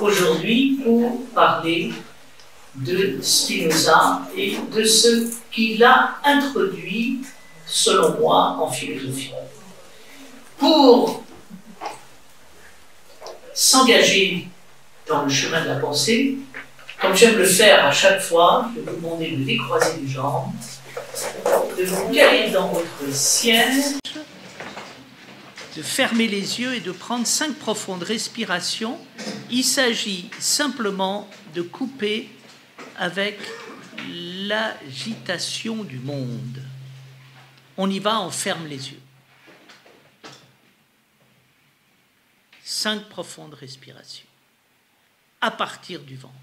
aujourd'hui pour parler de Spinoza et de ce qu'il a introduit, selon moi, en philosophie. Pour s'engager dans le chemin de la pensée, comme j'aime le faire à chaque fois, je vais vous demander de décroiser les jambes, de vous caler dans votre siège, de fermer les yeux et de prendre 5 profondes respirations. Il s'agit simplement de couper avec l'agitation du monde. On y va, on ferme les yeux. 5 profondes respirations à partir du ventre.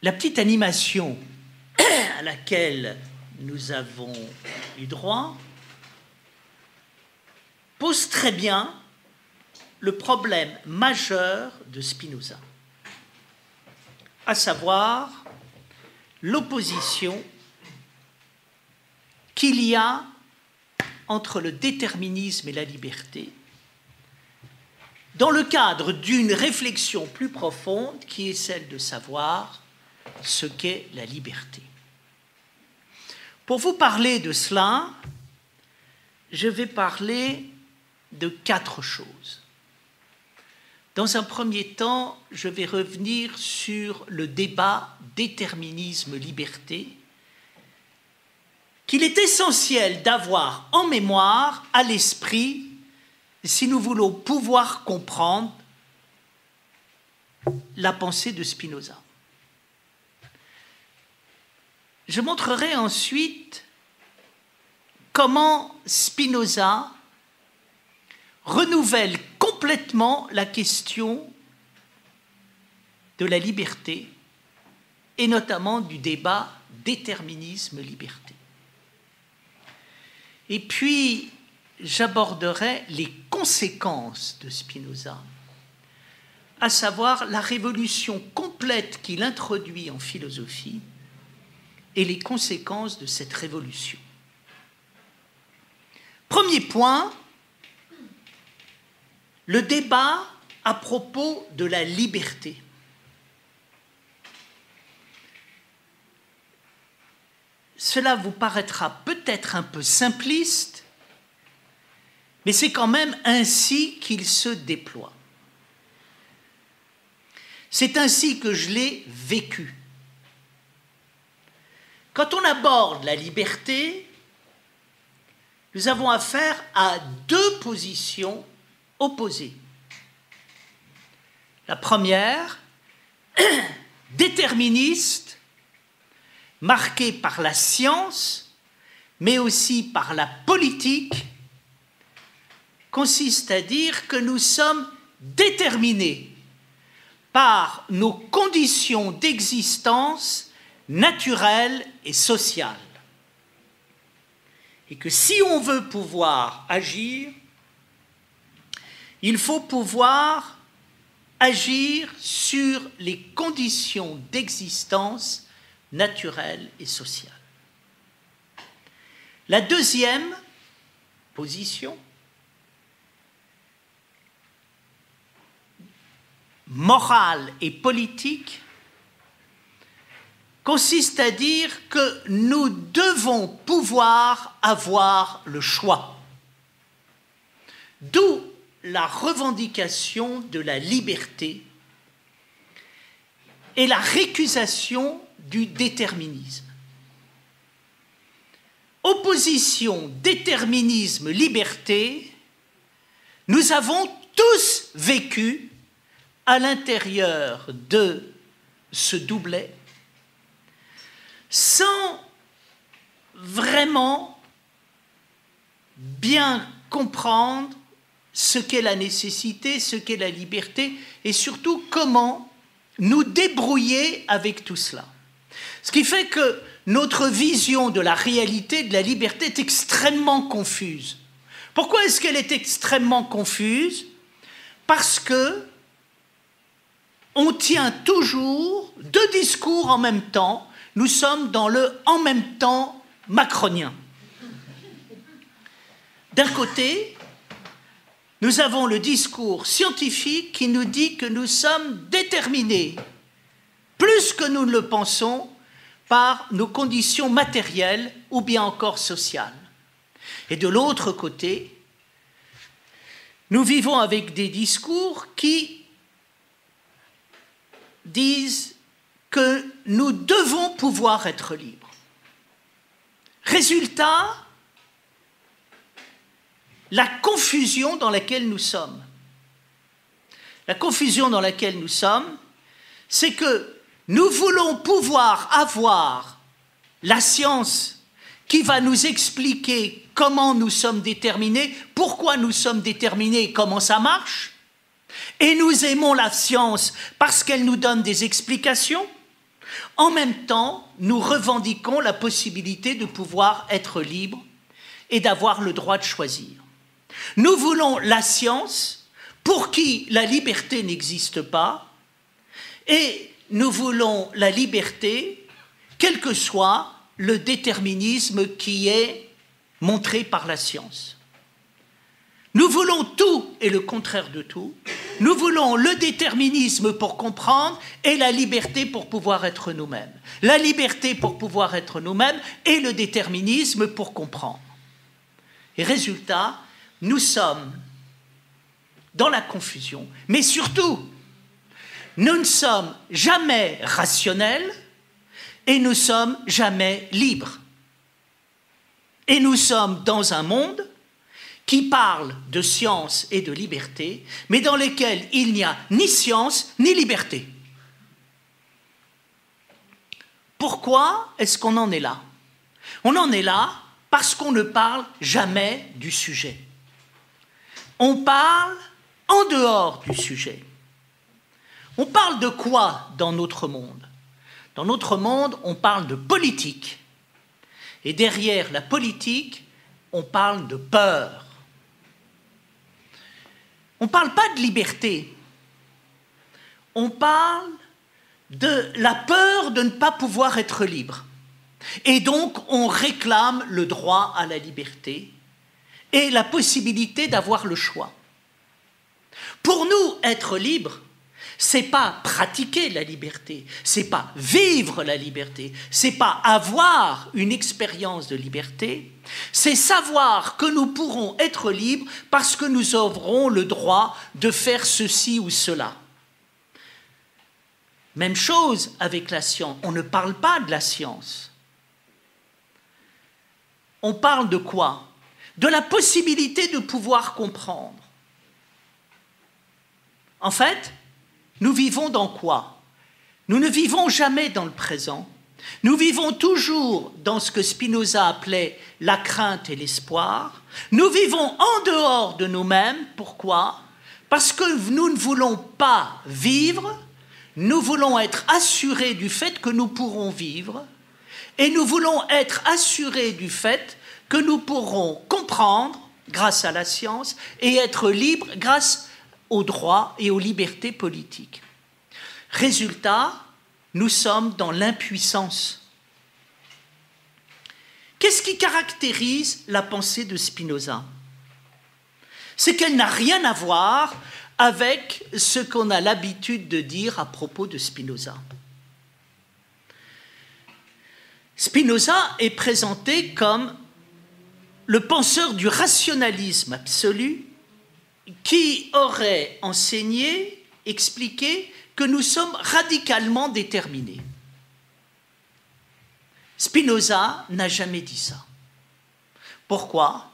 La petite animation à laquelle nous avons eu droit pose très bien le problème majeur de Spinoza, à savoir l'opposition qu'il y a entre le déterminisme et la liberté dans le cadre d'une réflexion plus profonde qui est celle de savoir ce qu'est la liberté. Pour vous parler de cela, je vais parler de 4 choses. Dans un premier temps, je vais revenir sur le débat déterminisme-liberté qu'il est essentiel d'avoir en mémoire, à l'esprit, si nous voulons pouvoir comprendre la pensée de Spinoza. Je montrerai ensuite comment Spinoza renouvelle complètement la question de la liberté et notamment du débat déterminisme-liberté. Et puis, j'aborderai les conséquences de Spinoza, à savoir la révolution complète qu'il introduit en philosophie et les conséquences de cette révolution. Premier point, le débat à propos de la liberté. Cela vous paraîtra peut-être un peu simpliste, mais c'est quand même ainsi qu'il se déploie. C'est ainsi que je l'ai vécu. Quand on aborde la liberté, nous avons affaire à 2 positions opposées. La première, déterministe, marquée par la science, mais aussi par la politique, consiste à dire que nous sommes déterminés par nos conditions d'existence naturelle et sociale. Et que si on veut pouvoir agir, il faut pouvoir agir sur les conditions d'existence naturelle et sociale. La deuxième position, morale et politique, consiste à dire que nous devons pouvoir avoir le choix. D'où la revendication de la liberté et la récusation du déterminisme. opposition déterminisme-liberté, nous avons tous vécu à l'intérieur de ce doublet sans vraiment bien comprendre ce qu'est la nécessité, ce qu'est la liberté et surtout comment nous débrouiller avec tout cela. Ce qui fait que notre vision de la réalité, de la liberté est extrêmement confuse. Pourquoi est-ce qu'elle est extrêmement confuse? Parce que on tient toujours deux discours en même temps. Nous sommes dans le « en même temps » macronien. D'un côté, nous avons le discours scientifique qui nous dit que nous sommes déterminés, plus que nous ne le pensons, par nos conditions matérielles ou bien encore sociales. Et de l'autre côté, nous vivons avec des discours qui disent que nous devons pouvoir être libres. Résultat, la confusion dans laquelle nous sommes. La confusion dans laquelle nous sommes, c'est que nous voulons pouvoir avoir la science qui va nous expliquer comment nous sommes déterminés, pourquoi nous sommes déterminés et comment ça marche. Et nous aimons la science parce qu'elle nous donne des explications. En même temps, nous revendiquons la possibilité de pouvoir être libres et d'avoir le droit de choisir. Nous voulons la science pour qui la liberté n'existe pas et nous voulons la liberté quel que soit le déterminisme qui est montré par la science. Nous voulons tout et le contraire de tout. Nous voulons le déterminisme pour comprendre et la liberté pour pouvoir être nous-mêmes. La liberté pour pouvoir être nous-mêmes et le déterminisme pour comprendre. Et résultat, nous sommes dans la confusion, mais surtout, nous ne sommes jamais rationnels et nous ne sommes jamais libres. Et nous sommes dans un monde qui parle de science et de liberté, mais dans lesquels il n'y a ni science ni liberté. Pourquoi est-ce qu'on en est là? On en est là parce qu'on ne parle jamais du sujet. On parle en dehors du sujet. On parle de quoi dans notre monde? Dans notre monde, on parle de politique. Et derrière la politique, on parle de peur. On ne parle pas de liberté. On parle de la peur de ne pas pouvoir être libre. Et donc, on réclame le droit à la liberté et la possibilité d'avoir le choix. Pour nous, être libre, c'est pas pratiquer la liberté, c'est pas vivre la liberté, c'est pas avoir une expérience de liberté, c'est savoir que nous pourrons être libres parce que nous aurons le droit de faire ceci ou cela. Même chose avec la science, on ne parle pas de la science. On parle de quoi? De la possibilité de pouvoir comprendre. En fait, nous vivons dans quoi? Nous ne vivons jamais dans le présent. Nous vivons toujours dans ce que Spinoza appelait la crainte et l'espoir. Nous vivons en dehors de nous-mêmes. Pourquoi? Parce que nous ne voulons pas vivre, nous voulons être assurés du fait que nous pourrons vivre et nous voulons être assurés du fait que nous pourrons comprendre grâce à la science et être libres grâce aux droits et aux libertés politiques. Résultat, nous sommes dans l'impuissance. Qu'est-ce qui caractérise la pensée de Spinoza? C'est qu'elle n'a rien à voir avec ce qu'on a l'habitude de dire à propos de Spinoza. Spinoza est présenté comme le penseur du rationalisme absolu qui aurait enseigné, expliqué que nous sommes radicalement déterminés. Spinoza n'a jamais dit ça. Pourquoi?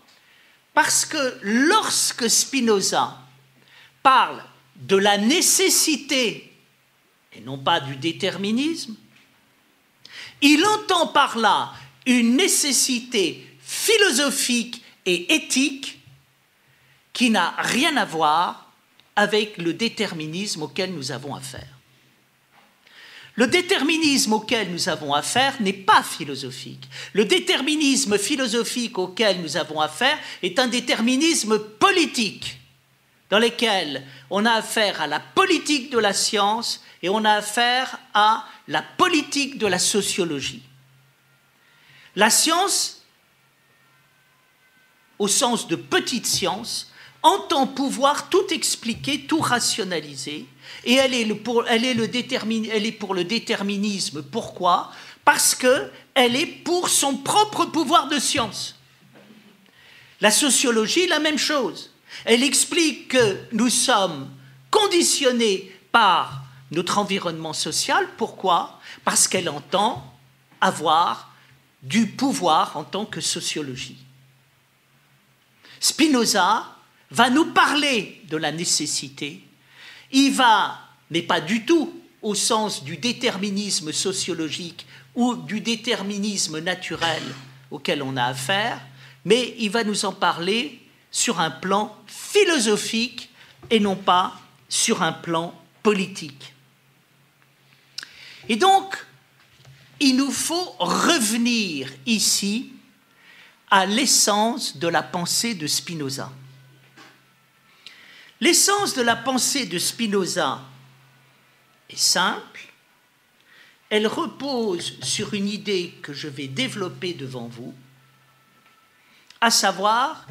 Parce que lorsque Spinoza parle de la nécessité, et non pas du déterminisme, il entend par là une nécessité philosophique et éthique qui n'a rien à voir avec le déterminisme auquel nous avons affaire. Le déterminisme auquel nous avons affaire n'est pas philosophique. Le déterminisme philosophique auquel nous avons affaire est un déterminisme politique, dans lequel on a affaire à la politique de la science et on a affaire à la politique de la sociologie. La science, au sens de petite science, entend pouvoir tout expliquer, tout rationaliser, et elle est pour le déterminisme. Pourquoi? Parce qu'elle est pour son propre pouvoir de science. La sociologie, la même chose. Elle explique que nous sommes conditionnés par notre environnement social. Pourquoi? Parce qu'elle entend avoir du pouvoir en tant que sociologie. Spinoza va nous parler de la nécessité. Il va, mais pas du tout au sens du déterminisme sociologique ou du déterminisme naturel auquel on a affaire, mais il va nous en parler sur un plan philosophique et non pas sur un plan politique. Et donc, il nous faut revenir ici à l'essence de la pensée de Spinoza. L'essence de la pensée de Spinoza est simple. Elle repose sur une idée que je vais développer devant vous, à savoir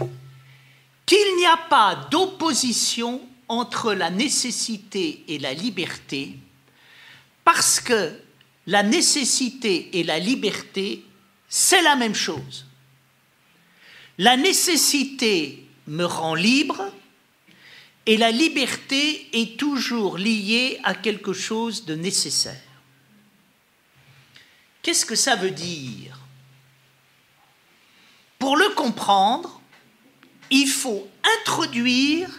qu'il n'y a pas d'opposition entre la nécessité et la liberté, parce que la nécessité et la liberté, c'est la même chose. La nécessité me rend libre et la liberté est toujours liée à quelque chose de nécessaire. Qu'est-ce que ça veut dire? Pour le comprendre, il faut introduire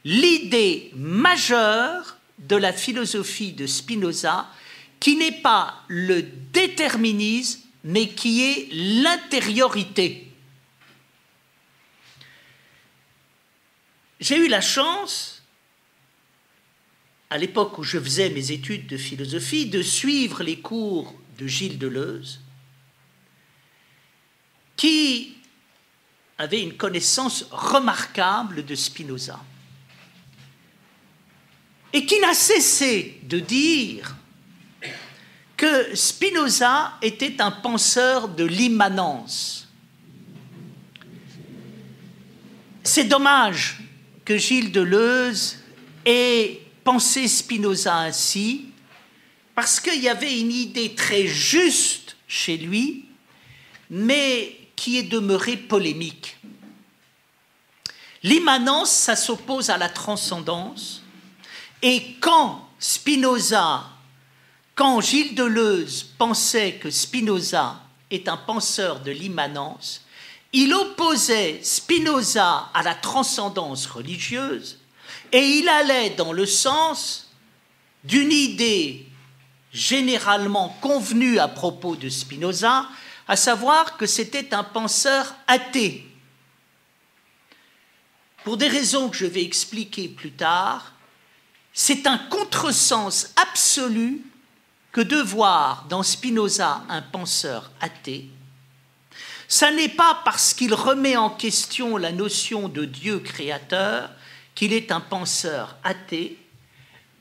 l'idée majeure de la philosophie de Spinoza, qui n'est pas le déterminisme, mais qui est l'intériorité. J'ai eu la chance, à l'époque où je faisais mes études de philosophie, de suivre les cours de Gilles Deleuze, qui avait une connaissance remarquable de Spinoza, et qui n'a cessé de dire que Spinoza était un penseur de l'immanence. C'est dommage que Gilles Deleuze ait pensé Spinoza ainsi, parce qu'il y avait une idée très juste chez lui, mais qui est demeurée polémique. L'immanence, ça s'oppose à la transcendance, et quand Gilles Deleuze pensait que Spinoza est un penseur de l'immanence, il opposait Spinoza à la transcendance religieuse et il allait dans le sens d'une idée généralement convenue à propos de Spinoza, à savoir que c'était un penseur athée. Pour des raisons que je vais expliquer plus tard, c'est un contresens absolu que de voir dans Spinoza un penseur athée. Ça n'est pas parce qu'il remet en question la notion de Dieu créateur qu'il est un penseur athée.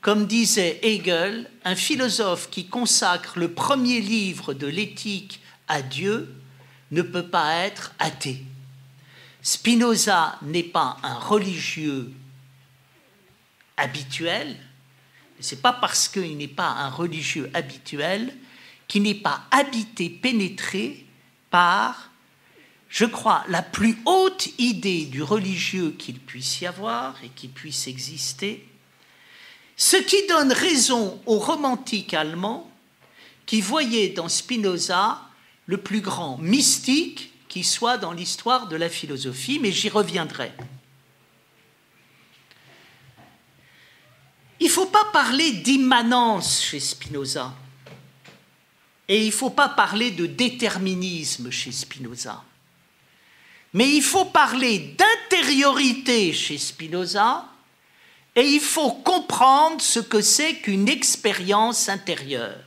Comme disait Hegel, un philosophe qui consacre le premier livre de l'éthique à Dieu ne peut pas être athée. Spinoza n'est pas un religieux habituel. Ce n'est pas parce qu'il n'est pas un religieux habituel qu'il n'est pas habité, pénétré par, je crois, la plus haute idée du religieux qu'il puisse y avoir et qui puisse exister, ce qui donne raison aux romantiques allemands qui voyaient dans Spinoza le plus grand mystique qui soit dans l'histoire de la philosophie, mais j'y reviendrai. Il ne faut pas parler d'immanence chez Spinoza, et il ne faut pas parler de déterminisme chez Spinoza, mais il faut parler d'intériorité chez Spinoza, et il faut comprendre ce que c'est qu'une expérience intérieure.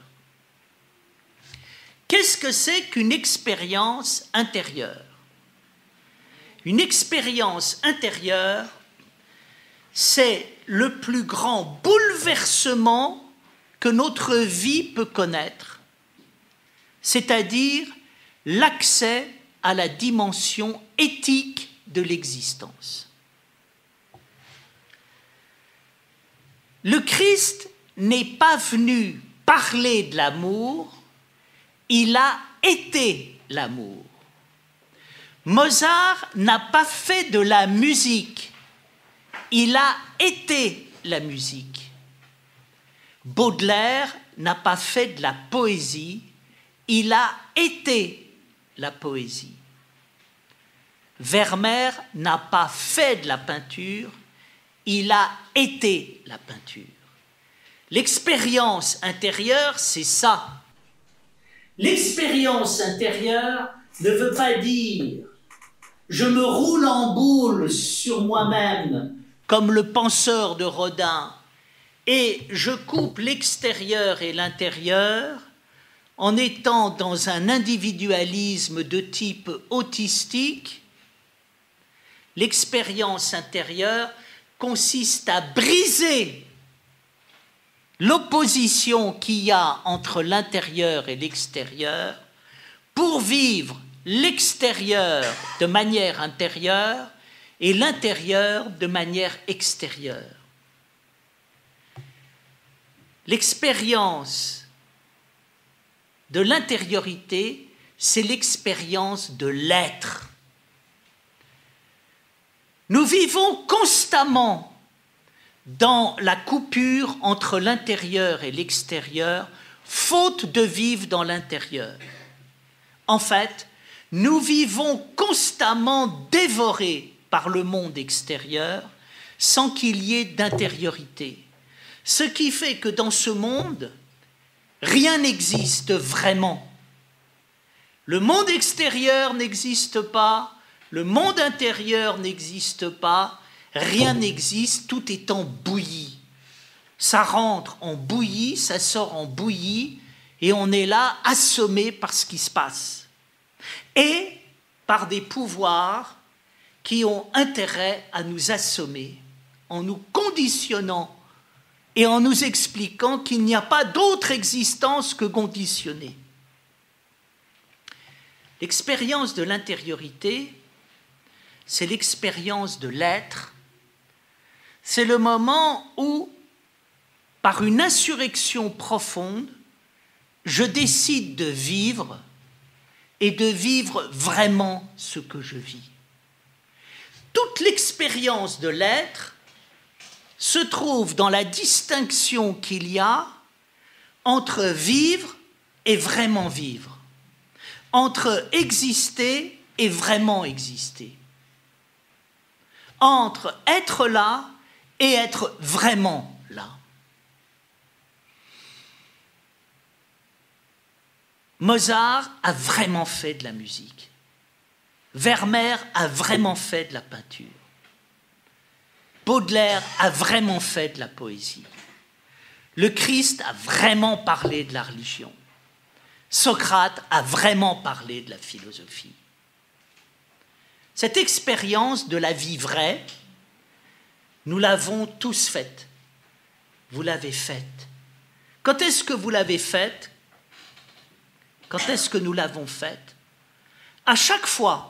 Qu'est-ce que c'est qu'une expérience intérieure? Une expérience intérieure, c'est le plus grand bouleversement que notre vie peut connaître, c'est-à-dire l'accès à la dimension éthique de l'existence. Le Christ n'est pas venu parler de l'amour, il a été l'amour. Mozart n'a pas fait de la musique, il a été la musique. Baudelaire n'a pas fait de la poésie, il a été la poésie. Vermeer n'a pas fait de la peinture, il a été la peinture. L'expérience intérieure, c'est ça. L'expérience intérieure ne veut pas dire « je me roule en boule sur moi-même » comme le penseur de Rodin, et je coupe l'extérieur et l'intérieur en étant dans un individualisme de type autistique. L'expérience intérieure consiste à briser l'opposition qu'il y a entre l'intérieur et l'extérieur pour vivre l'extérieur de manière intérieure et l'intérieur de manière extérieure. L'expérience de l'intériorité, c'est l'expérience de l'être. Nous vivons constamment dans la coupure entre l'intérieur et l'extérieur, faute de vivre dans l'intérieur. En fait, nous vivons constamment dévorés par le monde extérieur sans qu'il y ait d'intériorité. Ce qui fait que dans ce monde, rien n'existe vraiment. Le monde extérieur n'existe pas, le monde intérieur n'existe pas, rien n'existe, tout est en bouillie. Ça rentre en bouillie, ça sort en bouillie, et on est là assommé par ce qui se passe. Et par des pouvoirs qui ont intérêt à nous assommer, en nous conditionnant et en nous expliquant qu'il n'y a pas d'autre existence que conditionnée. L'expérience de l'intériorité, c'est l'expérience de l'être. C'est le moment où, par une insurrection profonde, je décide de vivre et de vivre vraiment ce que je vis. Toute l'expérience de l'être se trouve dans la distinction qu'il y a entre vivre et vraiment vivre, entre exister et vraiment exister, entre être là et être vraiment là. Mozart a vraiment fait de la musique. Vermeer a vraiment fait de la peinture. Baudelaire a vraiment fait de la poésie. Le Christ a vraiment parlé de la religion. Socrate a vraiment parlé de la philosophie. Cette expérience de la vie vraie, nous l'avons tous faite. Vous l'avez faite. Quand est-ce que vous l'avez faite? Quand est-ce que nous l'avons faite? À chaque fois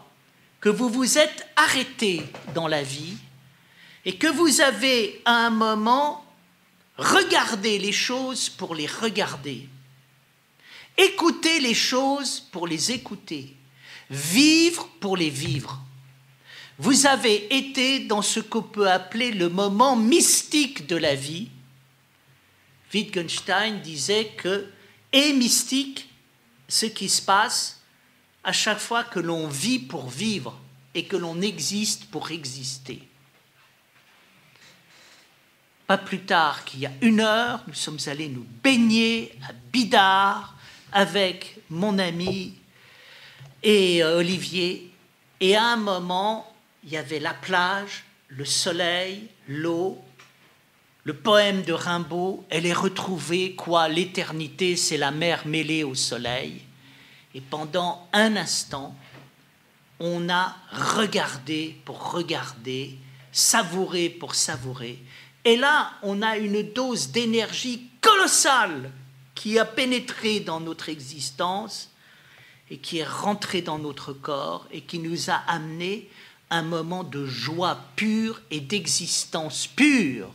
que vous vous êtes arrêté dans la vie et que vous avez à un moment regardé les choses pour les regarder, écouter les choses pour les écouter, vivre pour les vivre. Vous avez été dans ce qu'on peut appeler le moment mystique de la vie. Wittgenstein disait que est mystique ce qui se passe à chaque fois que l'on vit pour vivre et que l'on existe pour exister. Pas plus tard qu'il y a 1 heure, nous sommes allés nous baigner à Bidart avec mon ami et Olivier. Et à un moment, il y avait la plage, le soleil, l'eau, le poème de Rimbaud, elle est retrouvée, quoi, l'éternité, c'est la mer mêlée au soleil. Et pendant un instant, on a regardé pour regarder, savouré pour savourer. Et là, on a une dose d'énergie colossale qui a pénétré dans notre existence et qui est rentrée dans notre corps et qui nous a amené un moment de joie pure et d'existence pure.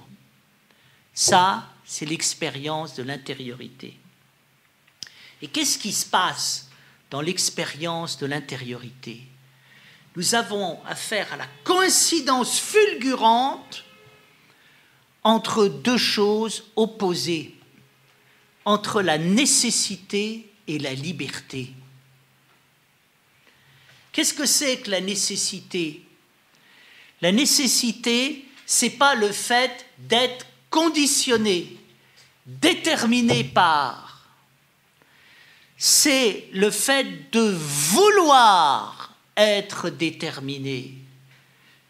Ça, c'est l'expérience de l'intériorité. Et qu'est-ce qui se passe dans l'expérience de l'intériorité? Nous avons affaire à la coïncidence fulgurante entre 2 choses opposées, entre la nécessité et la liberté. Qu'est-ce que c'est que la nécessité? La nécessité, ce n'est pas le fait d'être conditionné, déterminé par. C'est le fait de vouloir être déterminé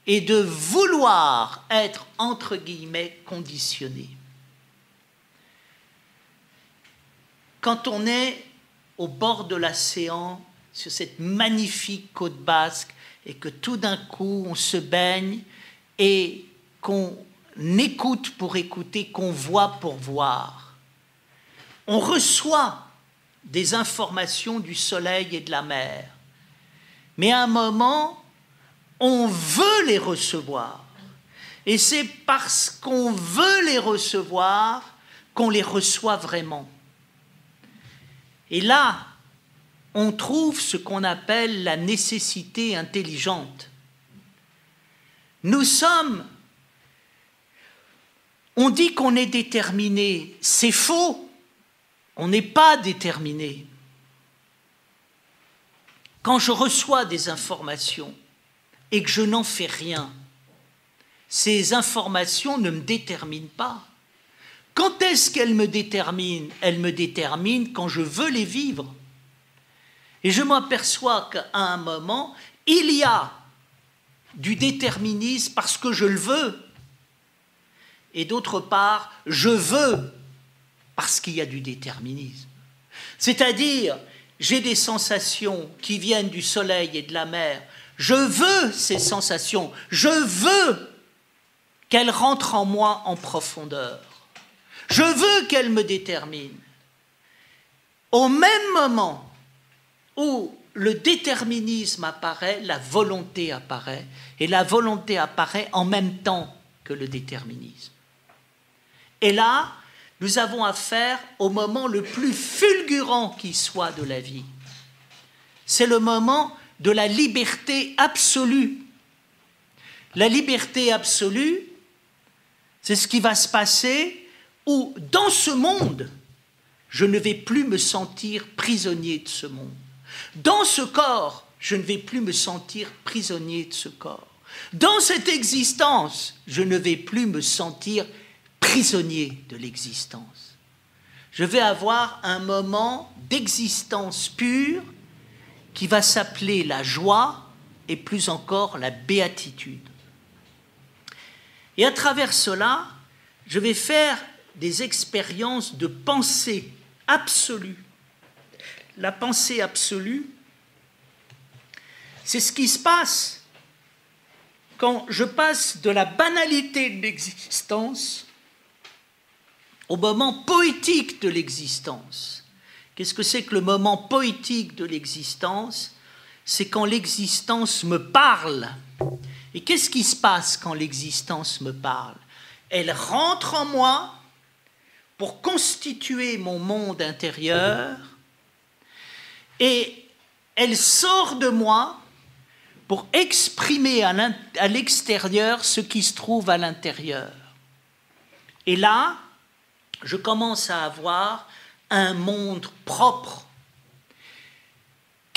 et de vouloir être, entre guillemets, conditionné. Quand on est au bord de l'océan, sur cette magnifique côte basque, et que tout d'un coup on se baigne et qu'on écoute pour écouter, qu'on voit pour voir, on reçoit des informations du soleil et de la mer. Mais à un moment, on veut les recevoir. Et c'est parce qu'on veut les recevoir qu'on les reçoit vraiment. Et là, on trouve ce qu'on appelle la nécessité intelligente. Nous sommes, on dit qu'on est déterminé, c'est faux, on n'est pas déterminé. Quand je reçois des informations et que je n'en fais rien, ces informations ne me déterminent pas. Quand est-ce qu'elles me déterminent? Elles me déterminent quand je veux les vivre. Et je m'aperçois qu'à un moment, il y a du déterminisme parce que je le veux. Et d'autre part, je veux parce qu'il y a du déterminisme. C'est-à-dire, j'ai des sensations qui viennent du soleil et de la mer. Je veux ces sensations. Je veux qu'elles rentrent en moi en profondeur. Je veux qu'elles me déterminent. Au même moment où le déterminisme apparaît, la volonté apparaît, et la volonté apparaît en même temps que le déterminisme. Et là, nous avons affaire au moment le plus fulgurant qui soit de la vie. C'est le moment de la liberté absolue. La liberté absolue, c'est ce qui va se passer où, dans ce monde, je ne vais plus me sentir prisonnier de ce monde. Dans ce corps, je ne vais plus me sentir prisonnier de ce corps. Dans cette existence, je ne vais plus me sentir prisonnier de l'existence. Je vais avoir un moment d'existence pure qui va s'appeler la joie et plus encore la béatitude. Et à travers cela, je vais faire des expériences de pensée absolue. La pensée absolue, c'est ce qui se passe quand je passe de la banalité de l'existence au moment poétique de l'existence. Qu'est-ce que c'est que le moment poétique de l'existence? C'est quand l'existence me parle. Et qu'est-ce qui se passe quand l'existence me parle? Elle rentre en moi pour constituer mon monde intérieur et elle sort de moi pour exprimer à l'extérieur ce qui se trouve à l'intérieur. Et là, je commence à avoir un monde propre.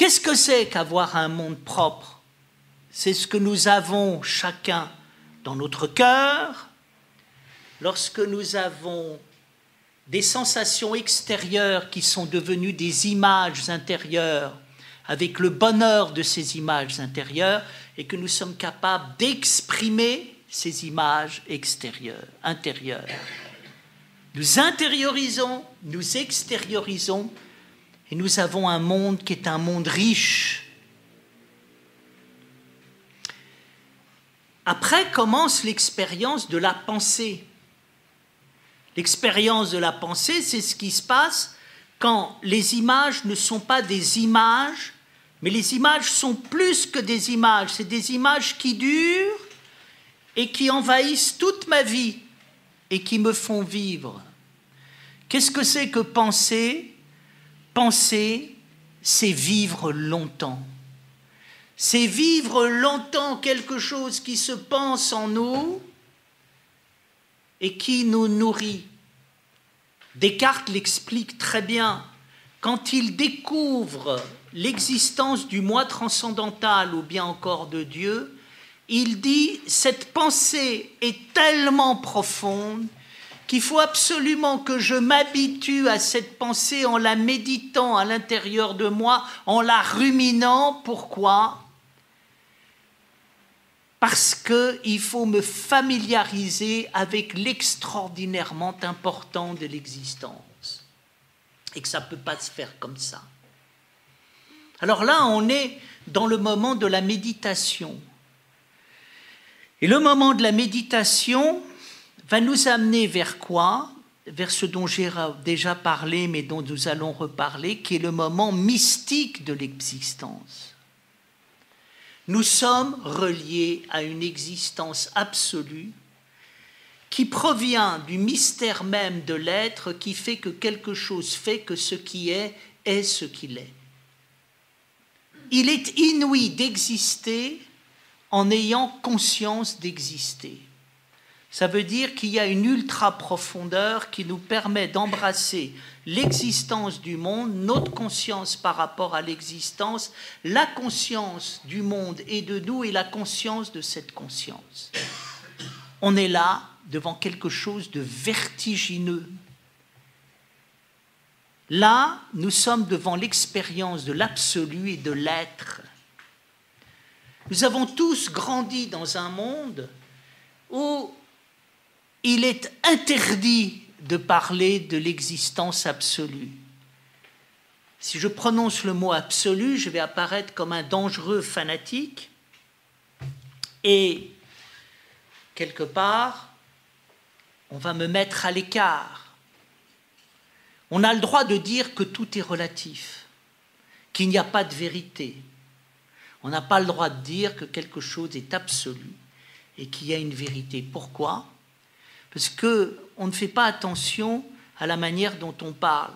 Qu'est-ce que c'est qu'avoir un monde propre? C'est ce que nous avons chacun dans notre cœur, lorsque nous avons des sensations extérieures qui sont devenues des images intérieures, avec le bonheur de ces images intérieures, et que nous sommes capables d'exprimer ces images intérieures. Nous intériorisons, nous extériorisons, et nous avons un monde qui est un monde riche. Après commence l'expérience de la pensée. L'expérience de la pensée, c'est ce qui se passe quand les images ne sont pas des images, mais les images sont plus que des images. C'est des images qui durent et qui envahissent toute ma vie et qui me font vivre. Qu'est-ce que c'est que penser? Penser, c'est vivre longtemps. C'est vivre longtemps quelque chose qui se pense en nous et qui nous nourrit. Descartes l'explique très bien. Quand il découvre l'existence du moi transcendantal ou bien encore de Dieu, il dit « cette pensée est tellement profonde qu'il faut absolument que je m'habitue à cette pensée en la méditant à l'intérieur de moi, en la ruminant. » Pourquoi ? Parce qu'il faut me familiariser avec l'extraordinairement important de l'existence. Et que ça ne peut pas se faire comme ça. Alors là, on est dans le moment de la méditation. Et le moment de la méditation va nous amener vers quoi? Vers ce dont j'ai déjà parlé, mais dont nous allons reparler, qui est le moment mystique de l'existence. Nous sommes reliés à une existence absolue qui provient du mystère même de l'être qui fait que quelque chose fait que ce qui est ce qu'il est. Il est inouï d'exister en ayant conscience d'exister. Ça veut dire qu'il y a une ultra-profondeur qui nous permet d'embrasser l'existence du monde, notre conscience par rapport à l'existence, la conscience du monde et de nous et la conscience de cette conscience. On est là devant quelque chose de vertigineux. Là, nous sommes devant l'expérience de l'absolu et de l'être. Nous avons tous grandi dans un monde où il est interdit de parler de l'existence absolue. Si je prononce le mot absolu, je vais apparaître comme un dangereux fanatique et, quelque part, on va me mettre à l'écart. On a le droit de dire que tout est relatif, qu'il n'y a pas de vérité. On n'a pas le droit de dire que quelque chose est absolu et qu'il y a une vérité. Pourquoi ? Parce qu'on ne fait pas attention à la manière dont on parle.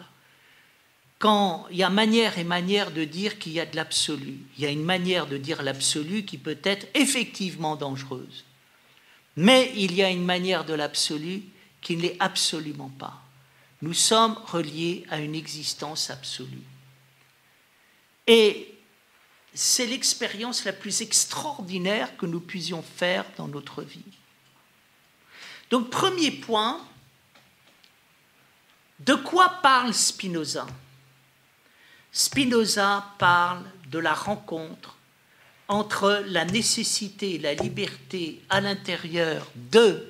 Quand il y a manière et manière de dire qu'il y a de l'absolu, il y a une manière de dire l'absolu qui peut être effectivement dangereuse. Mais il y a une manière de l'absolu qui ne l'est absolument pas. Nous sommes reliés à une existence absolue. Et c'est l'expérience la plus extraordinaire que nous puissions faire dans notre vie. Donc, premier point, de quoi parle Spinoza? Spinoza parle de la rencontre entre la nécessité et la liberté à l'intérieur de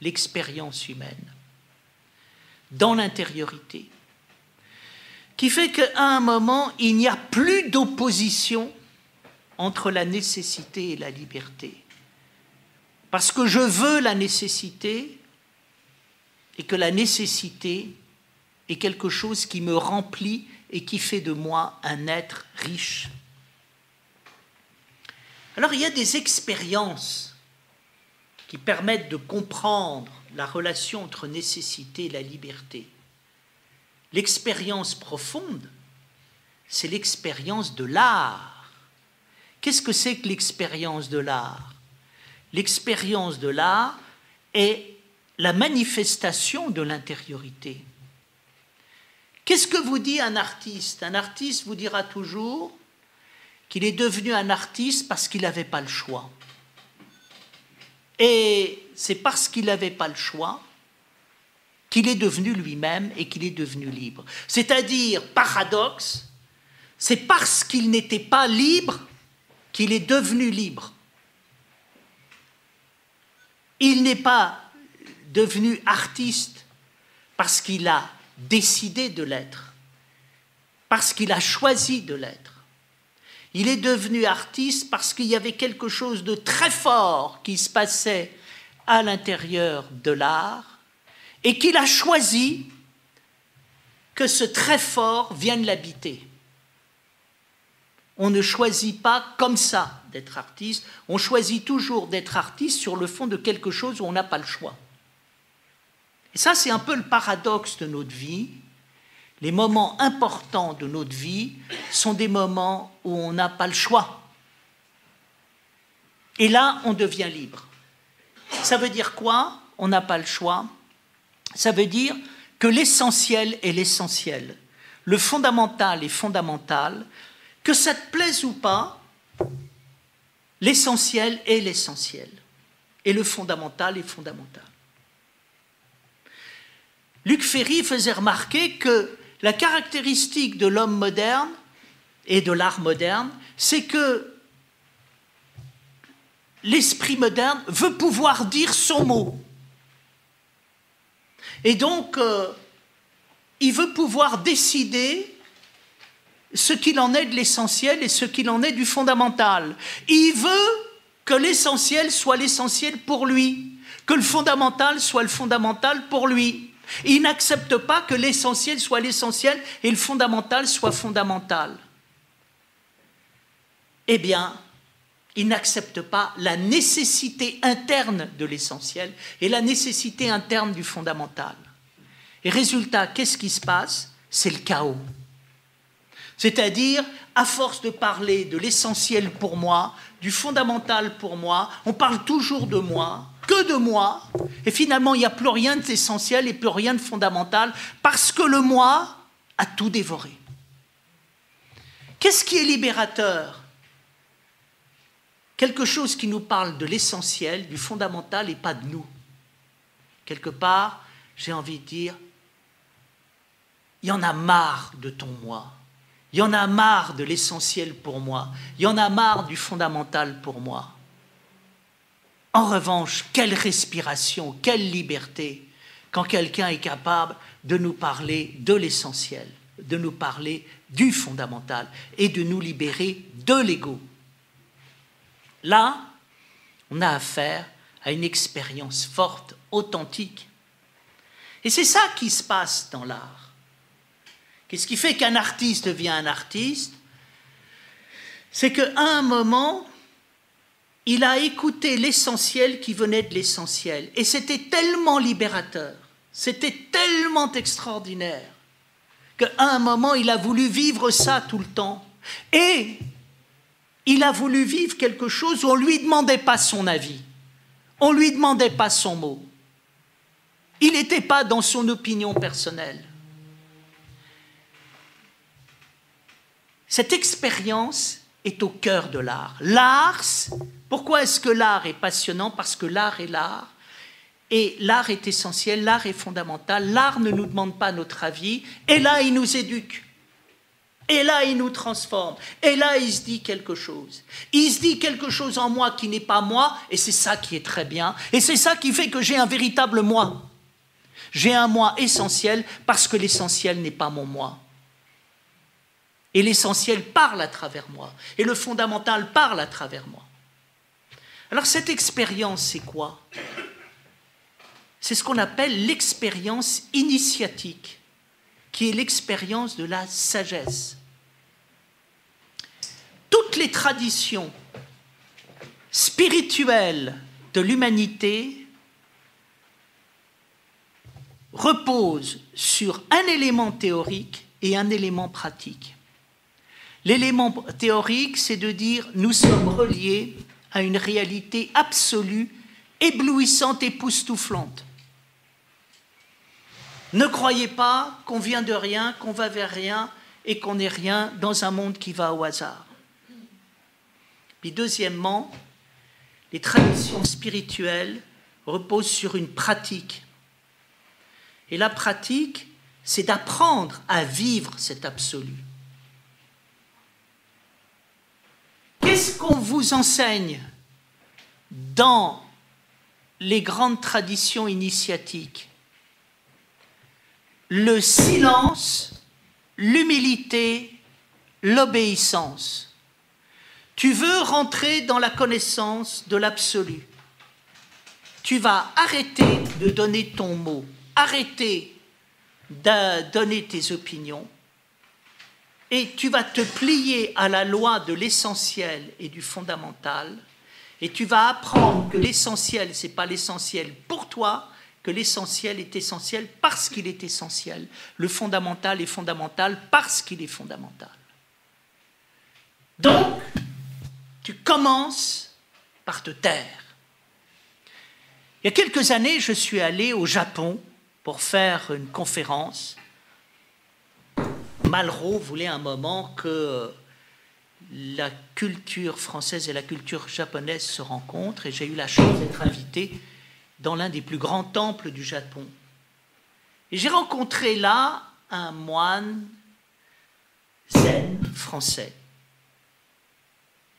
l'expérience humaine, dans l'intériorité, qui fait qu'à un moment, il n'y a plus d'opposition entre la nécessité et la liberté. Parce que je veux la nécessité et que la nécessité est quelque chose qui me remplit et qui fait de moi un être riche. Alors il y a des expériences qui permettent de comprendre la relation entre nécessité et la liberté. L'expérience profonde, c'est l'expérience de l'art. Qu'est-ce que c'est que l'expérience de l'art ? L'expérience de l'art est la manifestation de l'intériorité. Qu'est-ce que vous dit un artiste? Un artiste vous dira toujours qu'il est devenu un artiste parce qu'il n'avait pas le choix. Et c'est parce qu'il n'avait pas le choix qu'il est devenu lui-même et qu'il est devenu libre. C'est-à-dire, paradoxe, c'est parce qu'il n'était pas libre qu'il est devenu libre. Il n'est pas devenu artiste parce qu'il a décidé de l'être, parce qu'il a choisi de l'être. Il est devenu artiste parce qu'il y avait quelque chose de très fort qui se passait à l'intérieur de l'art et qu'il a choisi que ce très fort vienne l'habiter. On ne choisit pas comme ça d'être artiste, on choisit toujours d'être artiste sur le fond de quelque chose où on n'a pas le choix. Et ça, c'est un peu le paradoxe de notre vie. Les moments importants de notre vie sont des moments où on n'a pas le choix. Et là, on devient libre. Ça veut dire quoi? On n'a pas le choix. Ça veut dire que l'essentiel est l'essentiel. Le fondamental est fondamental. Que ça te plaise ou pas, l'essentiel est l'essentiel. Et le fondamental est fondamental. Luc Ferry faisait remarquer que la caractéristique de l'homme moderne et de l'art moderne, c'est que l'esprit moderne veut pouvoir dire son mot. Et donc, il veut pouvoir décider ce qu'il en est de l'essentiel et ce qu'il en est du fondamental. Il veut que l'essentiel soit l'essentiel pour lui, que le fondamental soit le fondamental pour lui. Il n'accepte pas que l'essentiel soit l'essentiel et le fondamental soit fondamental. Eh bien, il n'accepte pas la nécessité interne de l'essentiel et la nécessité interne du fondamental. Et résultat, qu'est-ce qui se passe? C'est le chaos. C'est-à-dire, à force de parler de l'essentiel pour moi, du fondamental pour moi, on parle toujours de moi, que de moi, et finalement, il n'y a plus rien d'essentiel et plus rien de fondamental, parce que le moi a tout dévoré. Qu'est-ce qui est libérateur? Quelque chose qui nous parle de l'essentiel, du fondamental et pas de nous. Quelque part, j'ai envie de dire, il y en a marre de ton moi. Il y en a marre de l'essentiel pour moi. Il y en a marre du fondamental pour moi. En revanche, quelle respiration, quelle liberté quand quelqu'un est capable de nous parler de l'essentiel, de nous parler du fondamental et de nous libérer de l'ego. Là, on a affaire à une expérience forte, authentique. Et c'est ça qui se passe dans l'art. Qu'est-ce qui fait qu'un artiste devient un artiste? C'est qu'à un moment, il a écouté l'essentiel qui venait de l'essentiel. Et c'était tellement libérateur, c'était tellement extraordinaire, qu'à un moment, il a voulu vivre ça tout le temps. Et il a voulu vivre quelque chose où on ne lui demandait pas son avis, on ne lui demandait pas son mot. Il n'était pas dans son opinion personnelle. Cette expérience est au cœur de l'art. L'art, pourquoi est-ce que l'art est passionnant? Parce que l'art est l'art. Et l'art est essentiel, l'art est fondamental. L'art ne nous demande pas notre avis. Et là, il nous éduque. Et là, il nous transforme. Et là, il se dit quelque chose. Il se dit quelque chose en moi qui n'est pas moi. Et c'est ça qui est très bien. Et c'est ça qui fait que j'ai un véritable moi. J'ai un moi essentiel parce que l'essentiel n'est pas mon moi. Et l'essentiel parle à travers moi. Et le fondamental parle à travers moi. Alors cette expérience, c'est quoi? C'est ce qu'on appelle l'expérience initiatique, qui est l'expérience de la sagesse. Toutes les traditions spirituelles de l'humanité reposent sur un élément théorique et un élément pratique. L'élément théorique, c'est de dire nous sommes reliés à une réalité absolue, éblouissante, époustouflante. Ne croyez pas qu'on vient de rien, qu'on va vers rien et qu'on n'est rien dans un monde qui va au hasard. Puis deuxièmement, les traditions spirituelles reposent sur une pratique. Et la pratique, c'est d'apprendre à vivre cet absolu. Qu'est-ce qu'on vous enseigne dans les grandes traditions initiatiques? Le silence, l'humilité, l'obéissance. Tu veux rentrer dans la connaissance de l'absolu. Tu vas arrêter de donner ton mot, arrêter de donner tes opinions, et tu vas te plier à la loi de l'essentiel et du fondamental, et tu vas apprendre que l'essentiel, ce n'est pas l'essentiel pour toi, que l'essentiel est essentiel parce qu'il est essentiel. Le fondamental est fondamental parce qu'il est fondamental. Donc, tu commences par te taire. Il y a quelques années, je suis allé au Japon pour faire une conférence. Malraux voulait un moment que la culture française et la culture japonaise se rencontrent, et j'ai eu la chance d'être invité dans l'un des plus grands temples du Japon. Et j'ai rencontré là un moine zen français.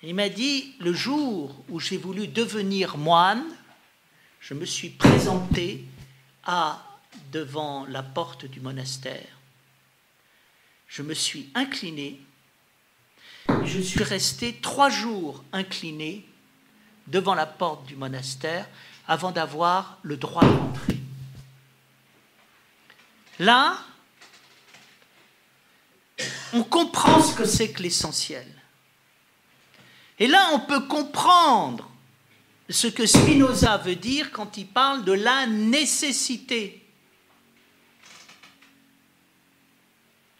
Et il m'a dit, le jour où j'ai voulu devenir moine, je me suis présenté devant la porte du monastère. Je me suis incliné, et je suis resté 3 jours incliné devant la porte du monastère avant d'avoir le droit de rentrer. Là, on comprend ce que c'est que l'essentiel. Et là, on peut comprendre ce que Spinoza veut dire quand il parle de la nécessité.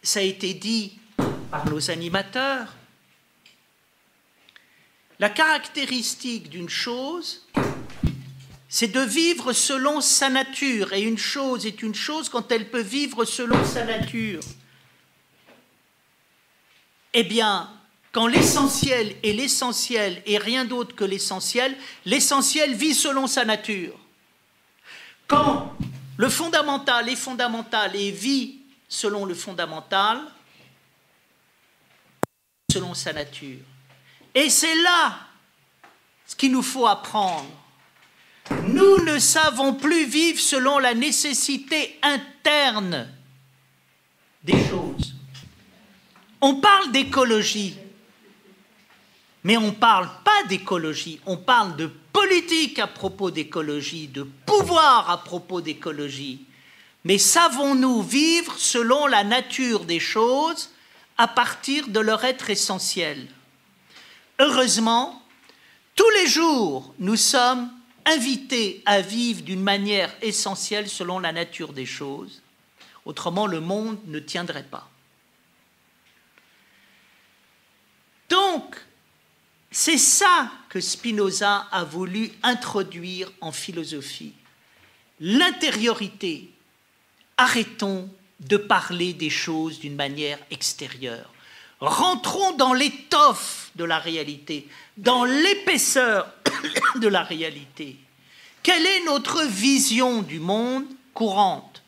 Ça a été dit par nos animateurs. La caractéristique d'une chose, c'est de vivre selon sa nature. Et une chose est une chose quand elle peut vivre selon sa nature. Eh bien, quand l'essentiel est l'essentiel et rien d'autre que l'essentiel vit selon sa nature. Quand le fondamental est fondamental et vit selon le fondamental, selon sa nature. Et c'est là ce qu'il nous faut apprendre. Nous ne savons plus vivre selon la nécessité interne des choses. On parle d'écologie, mais on ne parle pas d'écologie, on parle de politique à propos d'écologie, de pouvoir à propos d'écologie. Mais savons-nous vivre selon la nature des choses à partir de leur être essentiel? Heureusement, tous les jours, nous sommes invités à vivre d'une manière essentielle selon la nature des choses. Autrement, le monde ne tiendrait pas. Donc, c'est ça que Spinoza a voulu introduire en philosophie. L'intériorité. Arrêtons de parler des choses d'une manière extérieure. Rentrons dans l'étoffe de la réalité, dans l'épaisseur de la réalité. Quelle est notre vision du monde courante?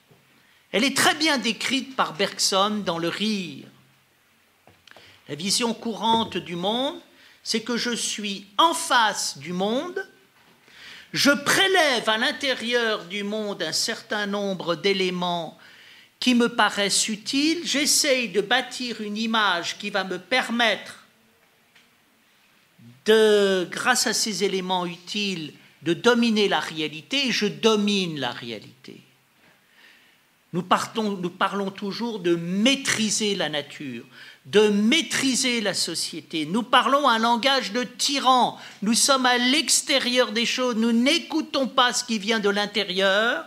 Elle est très bien décrite par Bergson dans Le Rire. La vision courante du monde, c'est que je suis en face du monde, je prélève à l'intérieur du monde un certain nombre d'éléments qui me paraissent utiles, j'essaye de bâtir une image qui va me permettre, grâce à ces éléments utiles, de dominer la réalité, et je domine la réalité. Nous parlons toujours de maîtriser la nature, de maîtriser la société. Nous parlons un langage de tyran. Nous sommes à l'extérieur des choses. Nous n'écoutons pas ce qui vient de l'intérieur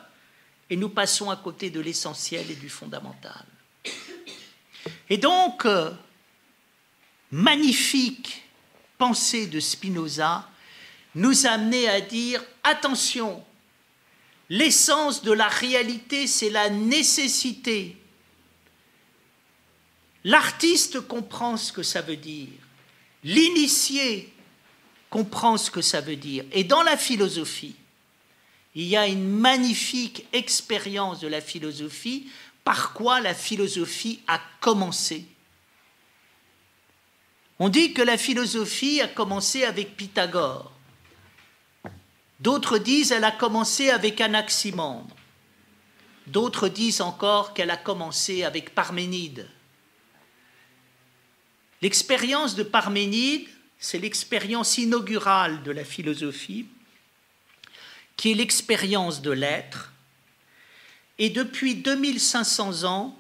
et nous passons à côté de l'essentiel et du fondamental. Et donc, magnifique pensée de Spinoza nous amenait à dire attention, L'essence de la réalité, c'est la nécessité. L'artiste comprend ce que ça veut dire. L'initié comprend ce que ça veut dire. Et dans la philosophie, il y a une magnifique expérience de la philosophie, par quoi la philosophie a commencé. On dit que la philosophie a commencé avec Pythagore. D'autres disent qu'elle a commencé avec Anaximandre. D'autres disent encore qu'elle a commencé avec Parménide. L'expérience de Parménide, c'est l'expérience inaugurale de la philosophie, qui est l'expérience de l'être. Et depuis 2500 ans,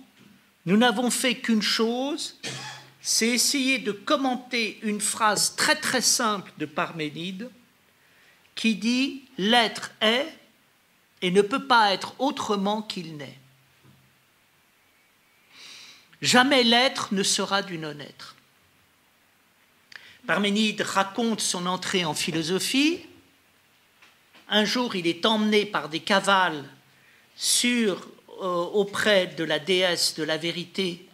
nous n'avons fait qu'une chose, c'est essayer de commenter une phrase très très simple de Parménide qui dit « l'être est et ne peut pas être autrement qu'il n'est ». Jamais l'être ne sera du non-être. Parménide raconte son entrée en philosophie. Un jour, il est emmené par des cavales auprès de la déesse de la vérité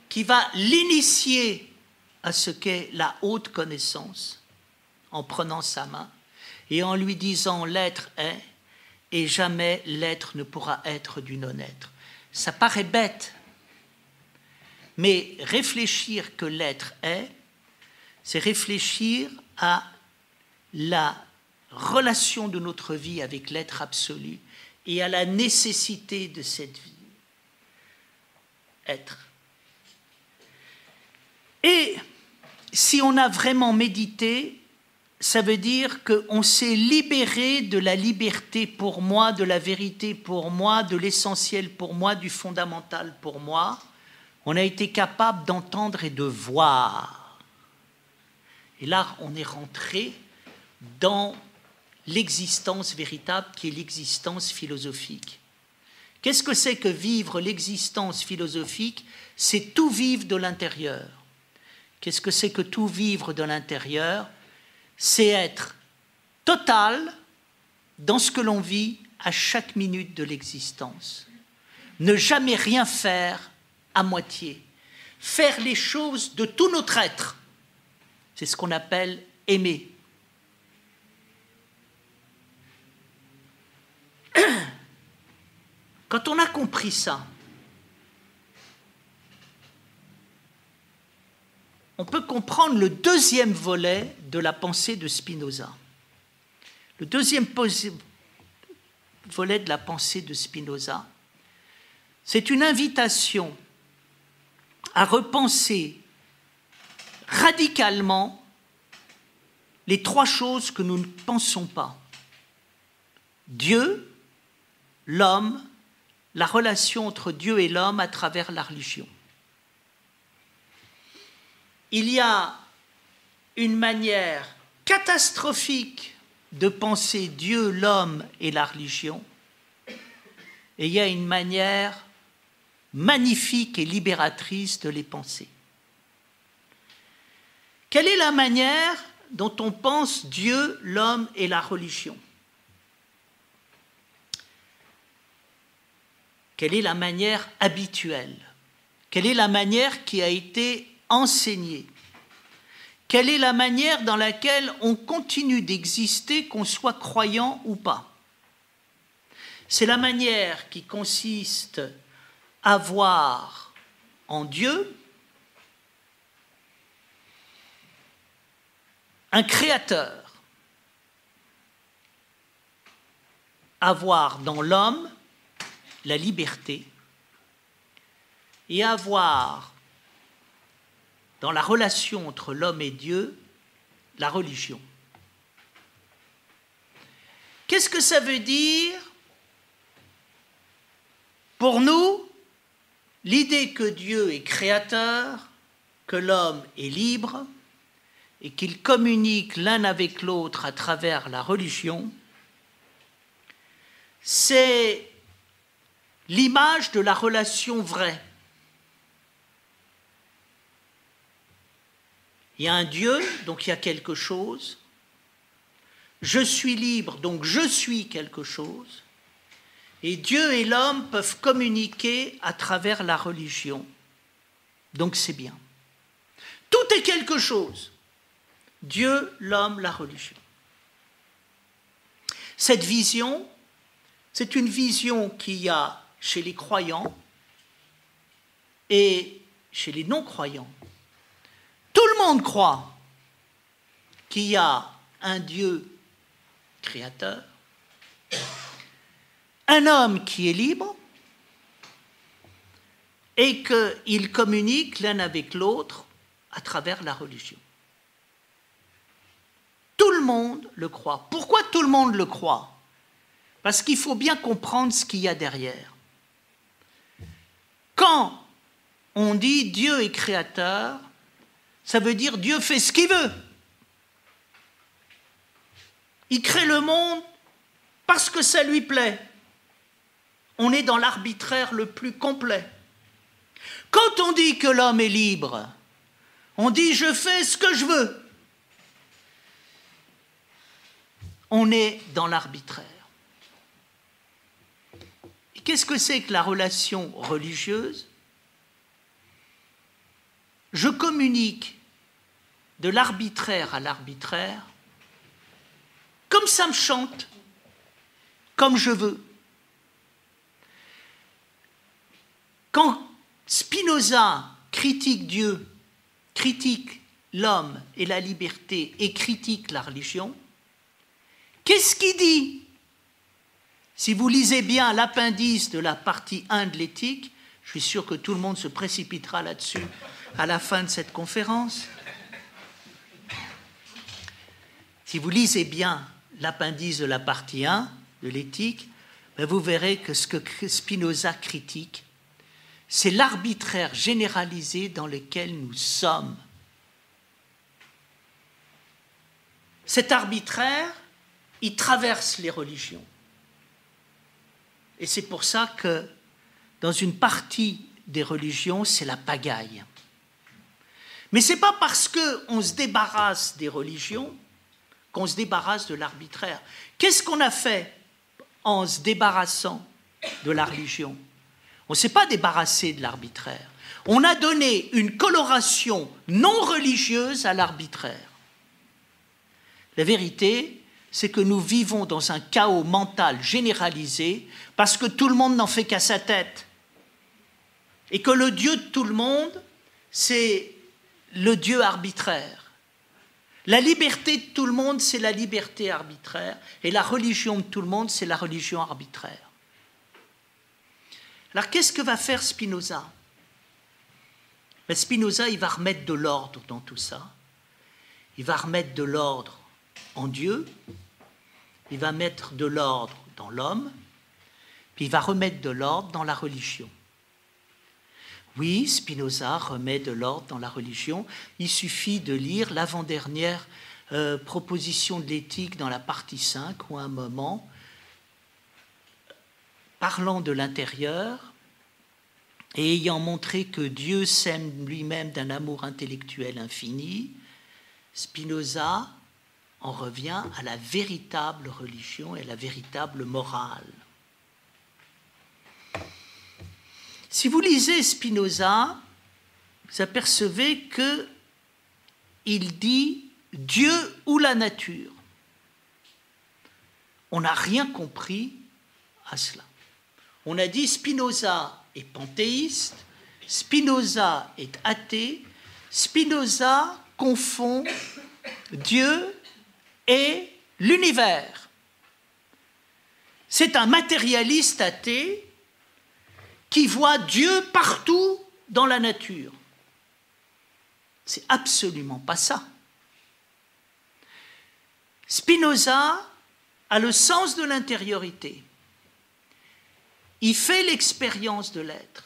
qui va l'initier à ce qu'est la haute connaissance en prenant sa main et en lui disant « l'être est et jamais l'être ne pourra être du non-être ». Ça paraît bête, mais réfléchir que l'être est, c'est réfléchir à la relation de notre vie avec l'être absolu et à la nécessité de cette vie. Être. Et si on a vraiment médité, ça veut dire qu'on s'est libéré de la liberté pour moi, de la vérité pour moi, de l'essentiel pour moi, du fondamental pour moi. On a été capable d'entendre et de voir. Et là, on est rentré dans l'existence véritable qui est l'existence philosophique. Qu'est-ce que c'est que vivre l'existence philosophique? C'est tout vivre de l'intérieur. Qu'est-ce que c'est que tout vivre de l'intérieur? C'est être total dans ce que l'on vit à chaque minute de l'existence. Ne jamais rien faire à moitié. Faire les choses de tout notre être. C'est ce qu'on appelle aimer. Quand on a compris ça, on peut comprendre le deuxième volet de la pensée de Spinoza. Le deuxième volet de la pensée de Spinoza, c'est une invitation à repenser radicalement les trois choses que nous ne pensons pas. Dieu, l'homme, la relation entre Dieu et l'homme à travers la religion. Il y a une manière catastrophique de penser Dieu, l'homme et la religion, et il y a une manière magnifique et libératrice de les penser. Quelle est la manière dont on pense Dieu, l'homme et la religion? Quelle est la manière habituelle? Quelle est la manière qui a été enseignée? Quelle est la manière dans laquelle on continue d'exister, qu'on soit croyant ou pas? C'est la manière qui consiste à voir en Dieu un créateur, à voir dans l'homme la liberté et à voir dans la relation entre l'homme et Dieu la religion. Qu'est-ce que ça veut dire pour nous? L'idée que Dieu est créateur, que l'homme est libre et qu'ils communiquent l'un avec l'autre à travers la religion, c'est l'image de la relation vraie. Il y a un Dieu, donc il y a quelque chose. je suis libre, donc je suis quelque chose, et Dieu et l'homme peuvent communiquer à travers la religion. Donc c'est bien. Tout est quelque chose. Dieu, l'homme, la religion. Cette vision, c'est une vision qu'il y a chez les croyants et chez les non-croyants. Tout le monde croit qu'il y a un Dieu créateur, un homme qui est libre et qu'ils communiquent l'un avec l'autre à travers la religion. Tout le monde le croit. Pourquoi tout le monde le croit? Parce qu'il faut bien comprendre ce qu'il y a derrière. Quand on dit Dieu est créateur, ça veut dire Dieu fait ce qu'il veut. Il crée le monde parce que ça lui plaît. On est dans l'arbitraire le plus complet. Quand on dit que l'homme est libre, on dit je fais ce que je veux. On est dans l'arbitraire. Et qu'est-ce que c'est que la relation religieuse? Je communique de l'arbitraire à l'arbitraire comme ça me chante, comme je veux. Quand Spinoza critique Dieu, critique l'homme et la liberté et critique la religion, qu'est-ce qu'il dit? Si vous lisez bien l'appendice de la partie 1 de l'éthique, je suis sûr que tout le monde se précipitera là-dessus à la fin de cette conférence. Si vous lisez bien l'appendice de la partie 1 de l'éthique, vous verrez que ce que Spinoza critique, c'est l'arbitraire généralisé dans lequel nous sommes. Cet arbitraire, il traverse les religions. Et c'est pour ça que dans une partie des religions, c'est la pagaille. Mais ce n'est pas parce qu'on se débarrasse des religions qu'on se débarrasse de l'arbitraire. Qu'est-ce qu'on a fait en se débarrassant de la religion? On ne s'est pas débarrassé de l'arbitraire. On a donné une coloration non religieuse à l'arbitraire. La vérité, c'est que nous vivons dans un chaos mental généralisé parce que tout le monde n'en fait qu'à sa tête. Et que le Dieu de tout le monde, c'est le Dieu arbitraire. La liberté de tout le monde, c'est la liberté arbitraire. Et la religion de tout le monde, c'est la religion arbitraire. Alors, qu'est-ce que va faire Spinoza? Spinoza, il va remettre de l'ordre dans tout ça. Il va remettre de l'ordre en Dieu. Il va mettre de l'ordre dans l'homme. Puis il va remettre de l'ordre dans la religion. Oui, Spinoza remet de l'ordre dans la religion. Il suffit de lire l'avant-dernière proposition de l'éthique dans la partie 5, où à un moment, parlant de l'intérieur et ayant montré que Dieu s'aime lui-même d'un amour intellectuel infini, Spinoza en revient à la véritable religion et à la véritable morale. Si vous lisez Spinoza, vous apercevez qu'il dit Dieu ou la nature. On n'a rien compris à cela. On a dit Spinoza est panthéiste, Spinoza est athée, Spinoza confond Dieu et l'univers. C'est un matérialiste athée qui voit Dieu partout dans la nature. C'est absolument pas ça. Spinoza a le sens de l'intériorité. Il fait l'expérience de l'être.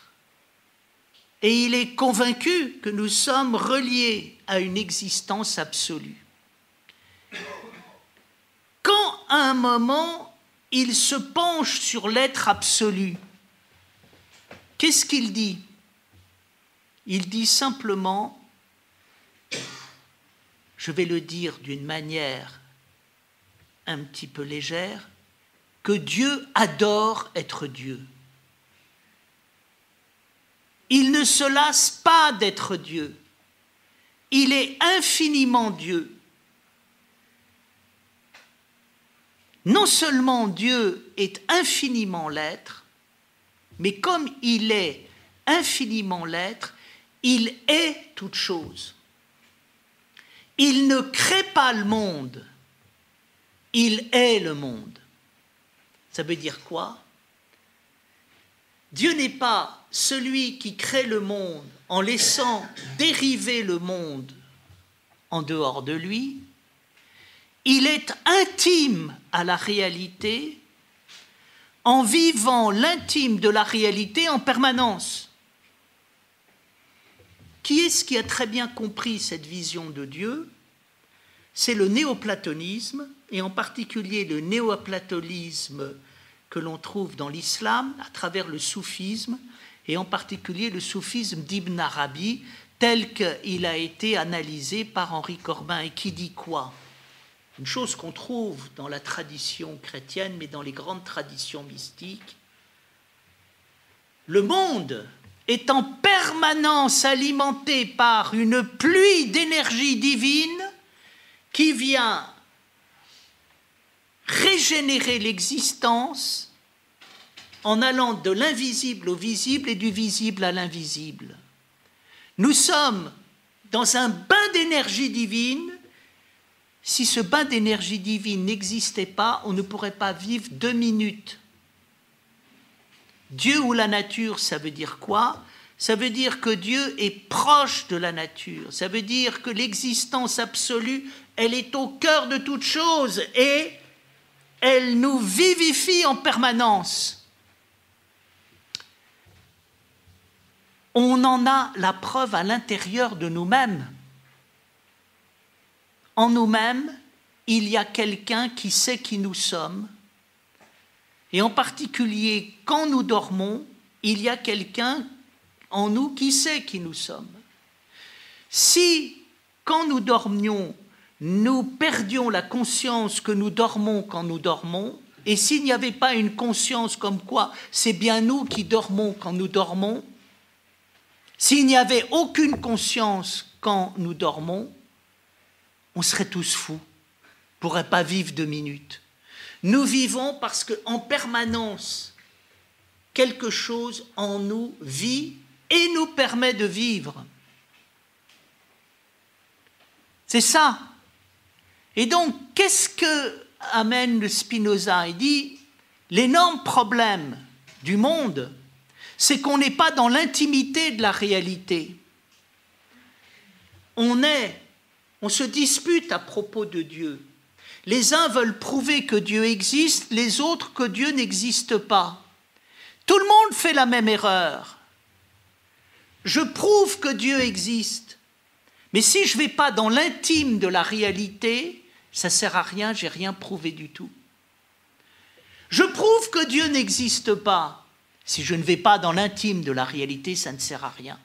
Et il est convaincu que nous sommes reliés à une existence absolue. Quand, à un moment, il se penche sur l'être absolu, qu'est-ce qu'il dit? Il dit simplement, je vais le dire d'une manière un petit peu légère, que Dieu adore être Dieu. Il ne se lasse pas d'être Dieu. Il est infiniment Dieu. Non seulement Dieu est infiniment l'être, mais comme il est infiniment l'être, il est toute chose. Il ne crée pas le monde, il est le monde. Ça veut dire quoi? Dieu n'est pas celui qui crée le monde en laissant dériver le monde en dehors de lui. Il est intime à la réalité en vivant l'intime de la réalité en permanence. Qui est-ce qui a très bien compris cette vision de Dieu? C'est le néoplatonisme, et en particulier le néoplatonisme que l'on trouve dans l'islam à travers le soufisme, et en particulier le soufisme d'Ibn Arabi, tel qu'il a été analysé par Henri Corbin, et qui dit quoi? Une chose qu'on trouve dans la tradition chrétienne, mais dans les grandes traditions mystiques. Le monde est en permanence alimenté par une pluie d'énergie divine qui vient régénérer l'existence en allant de l'invisible au visible et du visible à l'invisible. Nous sommes dans un bain d'énergie divine. Si ce bain d'énergie divine n'existait pas, on ne pourrait pas vivre 2 minutes. Dieu ou la nature, ça veut dire quoi? Ça veut dire que Dieu est proche de la nature. Ça veut dire que l'existence absolue, elle est au cœur de toute chose et elle nous vivifie en permanence. On en a la preuve à l'intérieur de nous-mêmes. En nous-mêmes, il y a quelqu'un qui sait qui nous sommes. Et en particulier, quand nous dormons, il y a quelqu'un en nous qui sait qui nous sommes. Si, quand nous dormions, nous perdions la conscience que nous dormons quand nous dormons, et s'il n'y avait pas une conscience comme quoi c'est bien nous qui dormons quand nous dormons, s'il n'y avait aucune conscience quand nous dormons, on serait tous fous, on ne pourrait pas vivre 2 minutes. Nous vivons parce qu'en permanence, quelque chose en nous vit et nous permet de vivre. C'est ça. Et donc, qu'est-ce que amène le Spinoza? Il dit, l'énorme problème du monde, c'est qu'on n'est pas dans l'intimité de la réalité. On se dispute à propos de Dieu. Les uns veulent prouver que Dieu existe, les autres que Dieu n'existe pas. Tout le monde fait la même erreur. Je prouve que Dieu existe, mais si je ne vais pas dans l'intime de la réalité, ça ne sert à rien, je n'ai rien prouvé du tout. Je prouve que Dieu n'existe pas. Si je ne vais pas dans l'intime de la réalité, ça ne sert à rien.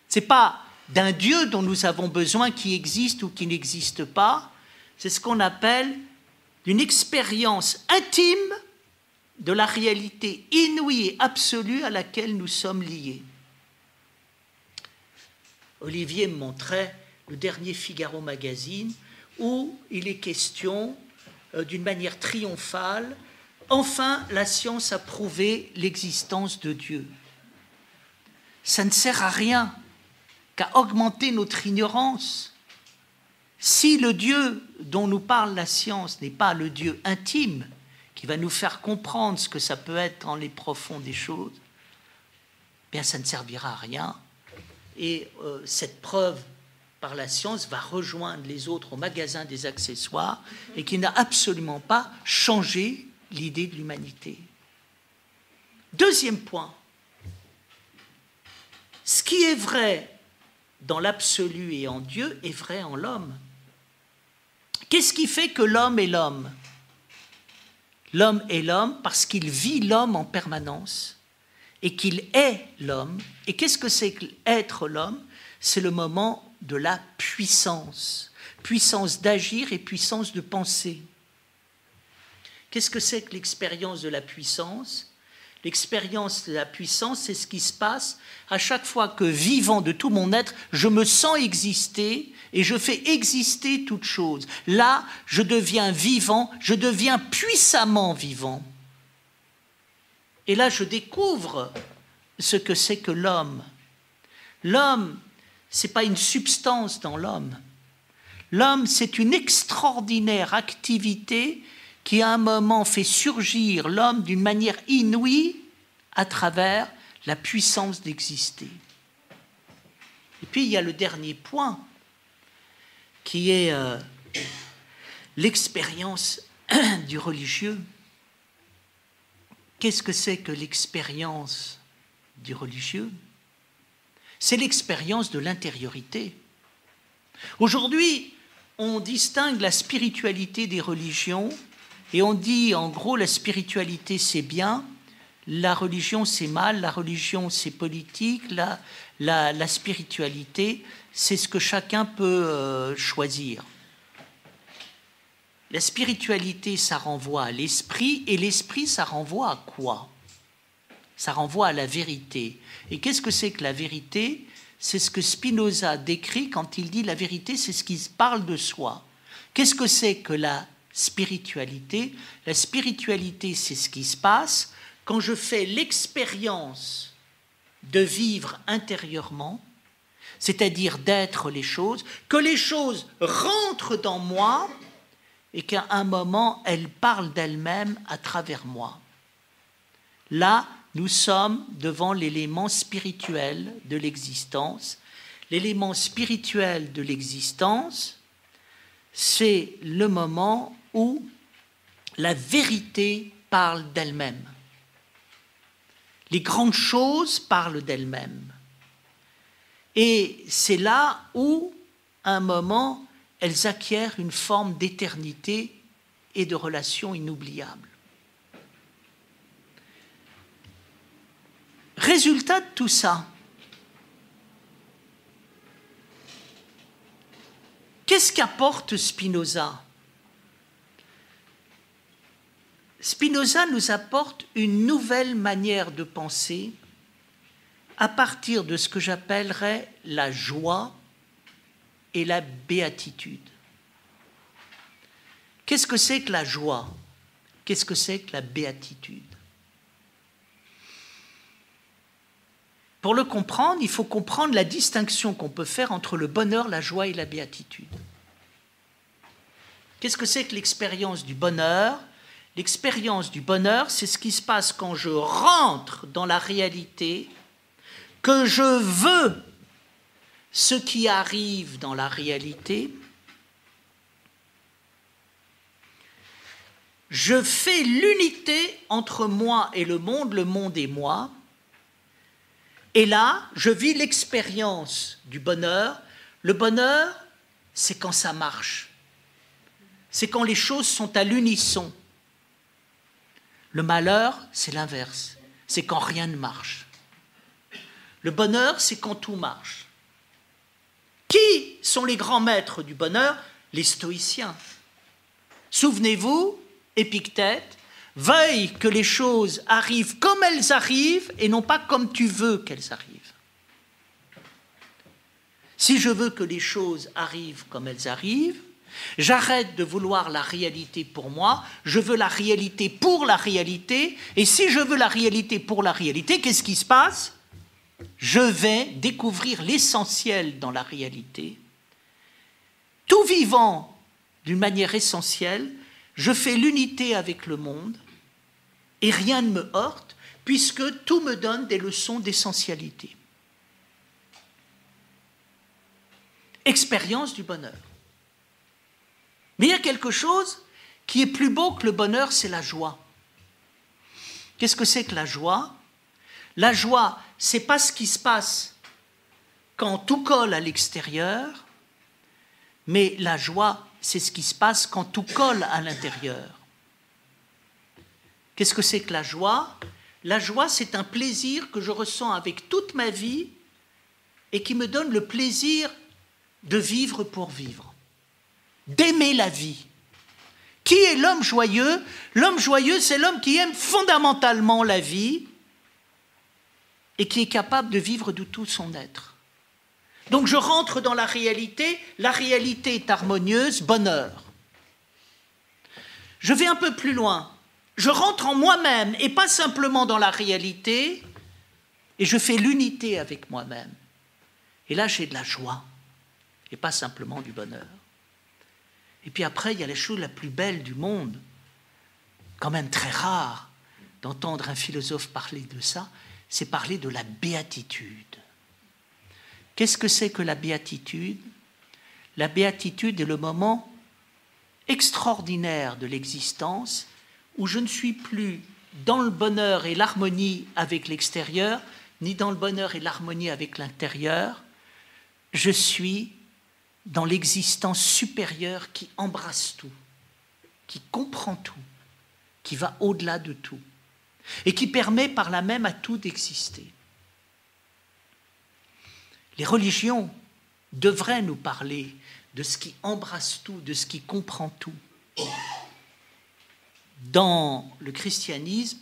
Ce n'est pas d'un Dieu dont nous avons besoin qui existe ou qui n'existe pas, c'est ce qu'on appelle une expérience intime de la réalité inouïe et absolue à laquelle nous sommes liés. Olivier me montrait le dernier Figaro Magazine où il est question, d'une manière triomphale, enfin la science a prouvé l'existence de Dieu. Ça ne sert à rien qu'à augmenter notre ignorance. Si le Dieu dont nous parle la science n'est pas le Dieu intime, qui va nous faire comprendre ce que ça peut être dans les profonds des choses, bien ça ne servira à rien. Et cette preuve par la science va rejoindre les autres au magasin des accessoires et qui n'a absolument pas changé l'idée de l'humanité. Deuxième point, ce qui est vrai dans l'absolu et en Dieu est vrai en l'homme. Qu'est-ce qui fait que l'homme est l'homme? L'homme est l'homme parce qu'il vit l'homme en permanence et qu'il est l'homme. Et qu'est-ce que c'est qu'être l'homme? C'est le moment de la puissance. Puissance d'agir et puissance de penser. Qu'est-ce que c'est que l'expérience de la puissance? L'expérience de la puissance, c'est ce qui se passe à chaque fois que, vivant de tout mon être, je me sens exister et je fais exister toute chose. Là, je deviens vivant, je deviens puissamment vivant. Et là, je découvre ce que c'est que l'homme. L'homme, ce n'est pas une substance dans l'homme. L'homme, c'est une extraordinaire activité qui à un moment fait surgir l'homme d'une manière inouïe à travers la puissance d'exister. Et puis il y a le dernier point qui est l'expérience du religieux. Qu'est-ce que c'est que l'expérience du religieux? C'est l'expérience de l'intériorité. Aujourd'hui, on distingue la spiritualité des religions et on dit, en gros, la spiritualité, c'est bien, la religion, c'est mal, la religion, c'est politique, la spiritualité, c'est ce que chacun peut choisir. La spiritualité, ça renvoie à l'esprit, et l'esprit, ça renvoie à quoi? Ça renvoie à la vérité. Et qu'est-ce que c'est que la vérité? C'est ce que Spinoza décrit quand il dit la vérité, c'est ce qui parle de soi. Qu'est-ce que c'est que la spiritualité? La spiritualité, c'est ce qui se passe quand je fais l'expérience de vivre intérieurement, c'est-à-dire d'être les choses, que les choses rentrent dans moi et qu'à un moment, elles parlent d'elles-mêmes à travers moi. Là, nous sommes devant l'élément spirituel de l'existence. L'élément spirituel de l'existence, c'est le moment où la vérité parle d'elle-même. Les grandes choses parlent d'elles-mêmes. Et c'est là où, à un moment, elles acquièrent une forme d'éternité et de relation inoubliable. Résultat de tout ça, qu'est-ce qu'apporte Spinoza? Spinoza nous apporte une nouvelle manière de penser à partir de ce que j'appellerais la joie et la béatitude. Qu'est-ce que c'est que la joie? Qu'est-ce que c'est que la béatitude? Pour le comprendre, il faut comprendre la distinction qu'on peut faire entre le bonheur, la joie et la béatitude. Qu'est-ce que c'est que l'expérience du bonheur? L'expérience du bonheur, c'est ce qui se passe quand je rentre dans la réalité, que je veux ce qui arrive dans la réalité, je fais l'unité entre moi et le monde et moi, et là, je vis l'expérience du bonheur. Le bonheur, c'est quand ça marche. C'est quand les choses sont à l'unisson. Le malheur, c'est l'inverse. C'est quand rien ne marche. Le bonheur, c'est quand tout marche. Qui sont les grands maîtres du bonheur? Les stoïciens. Souvenez-vous, Épictète, veuille que les choses arrivent comme elles arrivent et non pas comme tu veux qu'elles arrivent. Si je veux que les choses arrivent comme elles arrivent, j'arrête de vouloir la réalité pour moi, je veux la réalité pour la réalité, et si je veux la réalité pour la réalité, qu'est-ce qui se passe? Je vais découvrir l'essentiel dans la réalité. Tout vivant d'une manière essentielle, je fais l'unité avec le monde, et rien ne me heurte, puisque tout me donne des leçons d'essentialité. Expérience du bonheur. Mais il y a quelque chose qui est plus beau que le bonheur, c'est la joie. Qu'est-ce que c'est que la joie? La joie, c'est pas ce qui se passe quand tout colle à l'extérieur, mais la joie, c'est ce qui se passe quand tout colle à l'intérieur. Qu'est-ce que c'est que la joie? La joie, c'est un plaisir que je ressens avec toute ma vie et qui me donne le plaisir de vivre pour vivre, d'aimer la vie, Qui est l'homme joyeux? L'homme joyeux, c'est l'homme qui aime fondamentalement la vie et qui est capable de vivre de tout son être. Donc je rentre dans la réalité est harmonieuse, bonheur. Je vais un peu plus loin. Je rentre en moi-même et pas simplement dans la réalité, et je fais l'unité avec moi-même. Et là, j'ai de la joie, et pas simplement du bonheur. Et puis après, il y a la chose la plus belle du monde, quand même très rare d'entendre un philosophe parler de ça, c'est parler de la béatitude. Qu'est-ce que c'est que la béatitude? La béatitude est le moment extraordinaire de l'existence où je ne suis plus dans le bonheur et l'harmonie avec l'extérieur, ni dans le bonheur et l'harmonie avec l'intérieur. Je suis dans l'existence supérieure qui embrasse tout, qui comprend tout, qui va au-delà de tout, et qui permet par là même à tout d'exister. Les religions devraient nous parler de ce qui embrasse tout, de ce qui comprend tout. Dans le christianisme,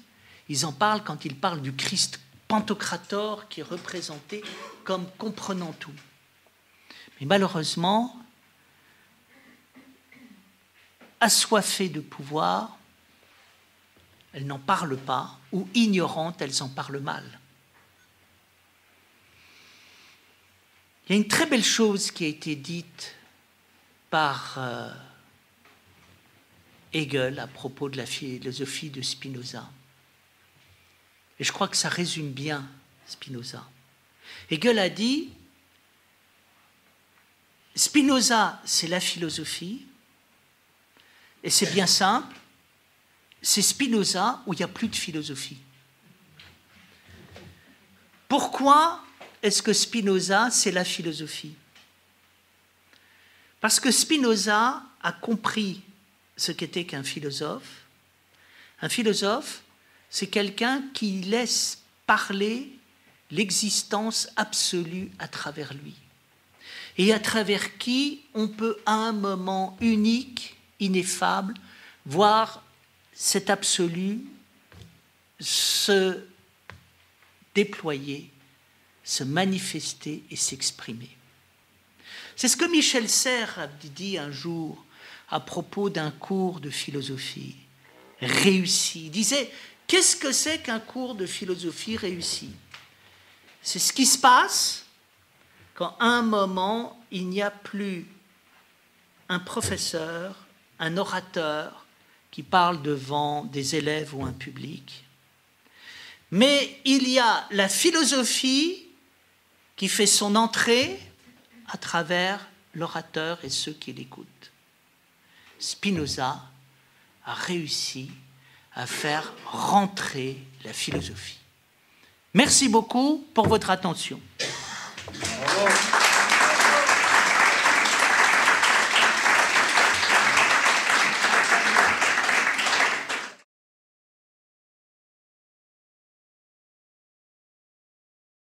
ils en parlent quand ils parlent du Christ Pantocrator qui est représenté comme comprenant tout. Mais malheureusement, assoiffées de pouvoir, elles n'en parlent pas, ou ignorantes, elles en parlent mal. Il y a une très belle chose qui a été dite par Hegel à propos de la philosophie de Spinoza. Et je crois que ça résume bien Spinoza. Hegel a dit, Spinoza, c'est la philosophie, et c'est bien simple, c'est Spinoza où il n'y a plus de philosophie. Pourquoi est-ce que Spinoza, c'est la philosophie? Parce que Spinoza a compris ce qu'était qu'un philosophe. Un philosophe, c'est quelqu'un qui laisse parler l'existence absolue à travers lui. Et à travers qui on peut à un moment unique, ineffable, voir cet absolu se déployer, se manifester et s'exprimer. C'est ce que Michel Serres a dit un jour à propos d'un cours de philosophie réussi. Il disait, qu'est-ce que c'est qu'un cours de philosophie réussi? C'est ce qui se passe quand à un moment, il n'y a plus un professeur, un orateur qui parle devant des élèves ou un public, mais il y a la philosophie qui fait son entrée à travers l'orateur et ceux qui l'écoutent. Spinoza a réussi à faire rentrer la philosophie. Merci beaucoup pour votre attention. Bravo.